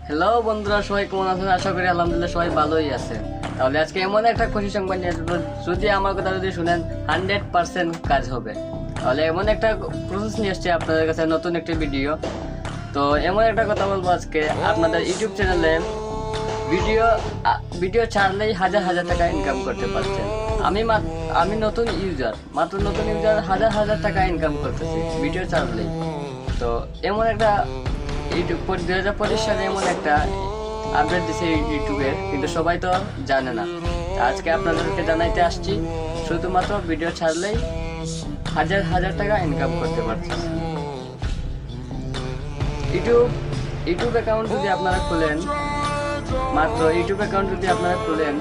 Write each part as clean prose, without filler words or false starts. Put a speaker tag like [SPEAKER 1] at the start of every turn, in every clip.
[SPEAKER 1] Hello বন্ধুরা, সবাই কেমন আছেন? আশা করি আলহামদুলিল্লাহ সবাই ভালোই আছে। তাহলে আজকে এমন একটা খুশি সংবাদ নিয়ে আসবো, যদি আমার কথা যদি শুনেন 100% কাজ হবে। তাহলে এমন একটা প্রসেস নিয়ে আসছে আপনাদের কাছে, নতুন একটা ভিডিও। তো এমন একটা কথা বলবো আজকে, আপনাদের ইউটিউব চ্যানেলে ভিডিও ছাড়লেই হাজার হাজার টাকা ইনকাম করতে পারছেন। আমি নতুন ইউজার, মাত্র নতুন ইউজার হাজার হাজার টাকা ইনকাম করতেছি ভিডিও ছাড়লেই। তো এমন একটা ইউটিউব 2025 সালে এমন একটা আপডেট দিছে ইউটিউবের, কিন্তু সবাই তো জানে না। আজকে আপনাদেরকে জানাইতে আসছি, শুধুমাত্র ভিডিও ছাড়লেই হাজার হাজার টাকা ইনকাম করতে পারছেন। ইউটিউব অ্যাকাউন্ট যদি আপনারা খুলেন, মাত্র ইউটিউব অ্যাকাউন্ট যদি আপনারা খুলেন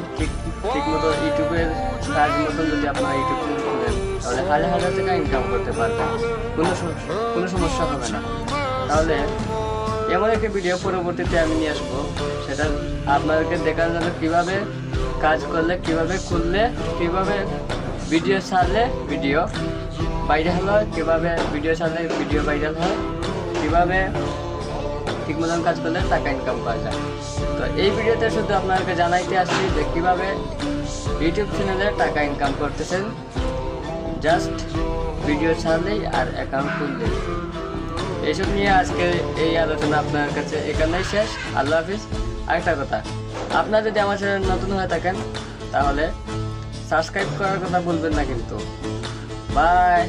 [SPEAKER 1] ঠিক মতো ইউটিউবের কাজ মতন যদি আপনারা ইউটিউব চ্যানেল খুলেন, তাহলে হাজার হাজার টাকা ইনকাম করতে পারবেন, কোনো সমস্যা হবে না। তাহলে এমন একটা ভিডিও পরবর্তীতে আমি নিয়ে আসবো, সেটা আপনাদেরকে দেখানোর জন্য কীভাবে কাজ করলে, কীভাবে খুললে, কীভাবে ভিডিও ছাড়লে ভিডিও ভাইরাল হয়, কীভাবে ভিডিও ছাড়লে ভিডিও ভাইরাল হয়, কীভাবে ঠিক মতন কাজ করলে টাকা ইনকাম করা যায়। তো এই ভিডিওতে শুধু আপনাদেরকে জানাইতে আসছি যে কীভাবে ইউটিউব চ্যানেলে টাকা ইনকাম করতেছেন, জাস্ট ভিডিও ছাড়লেই আর অ্যাকাউন্ট খুললেই। এইসব নিয়ে আজকে এই আলোচনা আপনার কাছে এখানেই শেষ। আল্লাহ হাফিজ। আরেকটা কথা, আপনারা যদি আমার চ্যানেল নতুন হয়ে থাকেন তাহলে সাবস্ক্রাইব করার কথা বলবেন না কিন্তু। বাই।